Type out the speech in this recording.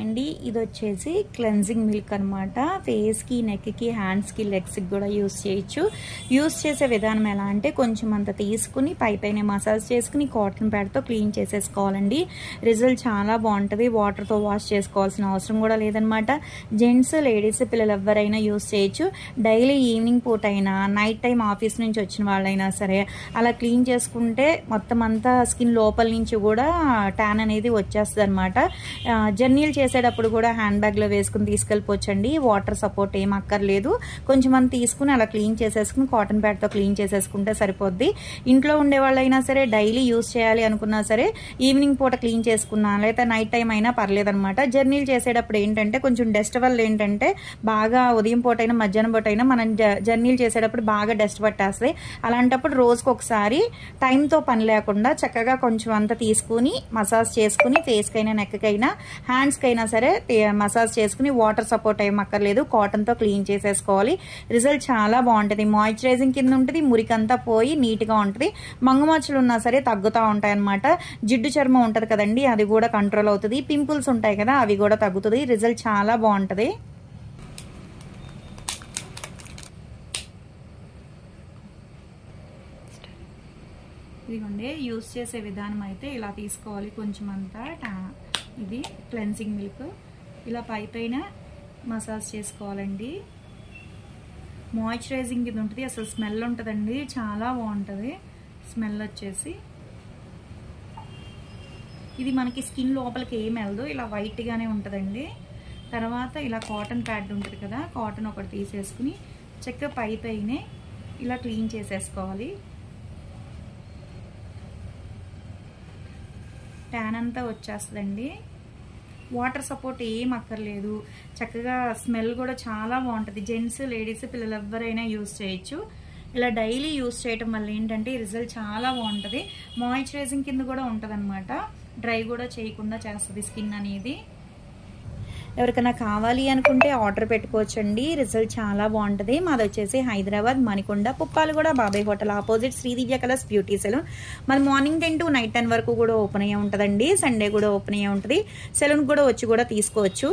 అండి, ఇది వచ్చేసి క్లెన్జింగ్ మిల్క్ అనమాట. ఫేస్కి, నెక్కి, హ్యాండ్స్కి, లెగ్స్కి కూడా యూస్ చేయొచ్చు. యూస్ చేసే విధానం ఎలా అంటే కొంచెం అంత తీసుకుని పైన మసాజ్ చేసుకుని కాటన్ ప్యాడ్తో క్లీన్ చేసేసుకోవాలండి. రిజల్ట్ చాలా బాగుంటుంది. వాటర్తో వాష్ చేసుకోవాల్సిన అవసరం కూడా లేదనమాట. జెంట్స్, లేడీస్, పిల్లలు ఎవరైనా యూస్ చేయొచ్చు. డైలీ ఈవినింగ్ పూట అయినా, నైట్ టైం ఆఫీస్ నుంచి వచ్చిన వాళ్ళైనా సరే అలా క్లీన్ చేసుకుంటే మొత్తం అంతా స్కిన్ లోపల నుంచి కూడా ట్యాన్ అనేది వచ్చేస్తుంది అనమాట. జర్నీలు చేసేటప్పుడు కూడా హ్యాండ్ బ్యాగ్లో వేసుకుని తీసుకెళ్ళిపోవచ్చండి. వాటర్ సపోర్ట్ ఏం అక్కర్లేదు. కొంచెం అంత తీసుకుని అలా క్లీన్ చేసేసుకుని కాటన్ ప్యాడ్తో క్లీన్ చేసేసుకుంటే సరిపోద్ది. ఇంట్లో ఉండే వాళ్ళైనా సరే డైలీ యూస్ చేయాలి అనుకున్నా సరే ఈవినింగ్ పూట క్లీన్ చేసుకున్నా లేదా నైట్ టైం అయినా పర్లేదనమాట. జర్నీలు చేసేటప్పుడు ఏంటంటే కొంచెం డస్ట్ వల్ల ఏంటంటే బాగా ఉదయం పూట అయినా మధ్యాహ్నం పూట అయినా మనం జర్నీలు చేసేటప్పుడు బాగా డస్ట్ పట్టేస్తుంది. అలాంటప్పుడు రోజుకు ఒకసారి టైంతో పని లేకుండా చక్కగా కొంచెం అంత తీసుకుని మసాజ్ చేసుకుని ఫేస్కైనా, నెక్కకైనా, హ్యాండ్స్కైనా సరే మసాజ్ చేసుకుని వాటర్ సపోర్ట్ ఏమక్కర్లేదు, కాటన్తో క్లీన్ చేసేసుకోవాలి. రిజల్ట్ చాలా బాగుంటుంది. మాయిశ్చరైజింగ్ కింద ఉంటుంది, మురికంతా పోయి నీట్గా ఉంటుంది. మంగుమచ్చలు ఉన్నా సరే తగ్గుతూ ఉంటాయి అన్నమాట. జిడ్డు చర్మం ఉంటుంది కదండి, అది కూడా కంట్రోల్ అవుతుంది. పింపుల్స్ ఉంటాయి కదా, అవి కూడా తగ్గుతుంది. రిజల్ట్ చాలా బాగుంటుంది. ఇదిగోండి, యూస్ చేసే విధానం అయితే ఇలా తీసుకోవాలి. కొంచెం అంతా ఇది క్లెన్సింగ్ మిల్క్ ఇలా పైన మసాజ్ చేసుకోవాలండి. మాయిశ్చరైజింగ్ ఇది ఉంటుంది, అసలు స్మెల్ ఉంటుందండి, చాలా బాగుంటుంది స్మెల్ వచ్చేసి. ఇది మనకి స్కిన్ లోపలికి ఏం వెళ్ళదు, ఇలా వైట్గానే ఉంటుందండి. తర్వాత ఇలా కాటన్ ప్యాడ్ ఉంటుంది కదా, కాటన్ ఒకటి తీసేసుకుని చక్కగా పైనే ఇలా క్లీన్ చేసేసుకోవాలి. ట్యాన్ అంతా వచ్చేస్తుందండి. వాటర్ సపోర్ట్ ఏం అక్కర్లేదు. చక్కగా స్మెల్ కూడా చాలా బాగుంటుంది. జెంట్స్, లేడీస్, పిల్లలు ఎవరైనా యూస్ చేయొచ్చు. ఇలా డైలీ యూస్ చేయటం వల్ల ఏంటంటే రిజల్ట్ చాలా బాగుంటుంది. మాయిశ్చరైజింగ్ కింద కూడా ఉంటుంది అనమాట. డ్రై కూడా చేయకుండా చేస్తుంది స్కిన్ అనేది. ఎవరికైనా కావాలి అనుకుంటే ఆర్డర్ పెట్టుకోవచ్చండి. రిజల్ట్ చాలా బాగుంటుంది. మాది వచ్చేసి Hyderabad Manikonda Puppalaguda Babai hotel opposite Sridivya colours beauty salon. మాది మార్నింగ్ 10 to నైట్ 10 వరకు కూడా ఓపెన్ అయ్యే ఉంటుందండి. సండే కూడా ఓపెన్ అయ్యే ఉంటుంది. సెలూన్ కూడా వచ్చి కూడా తీసుకోవచ్చు.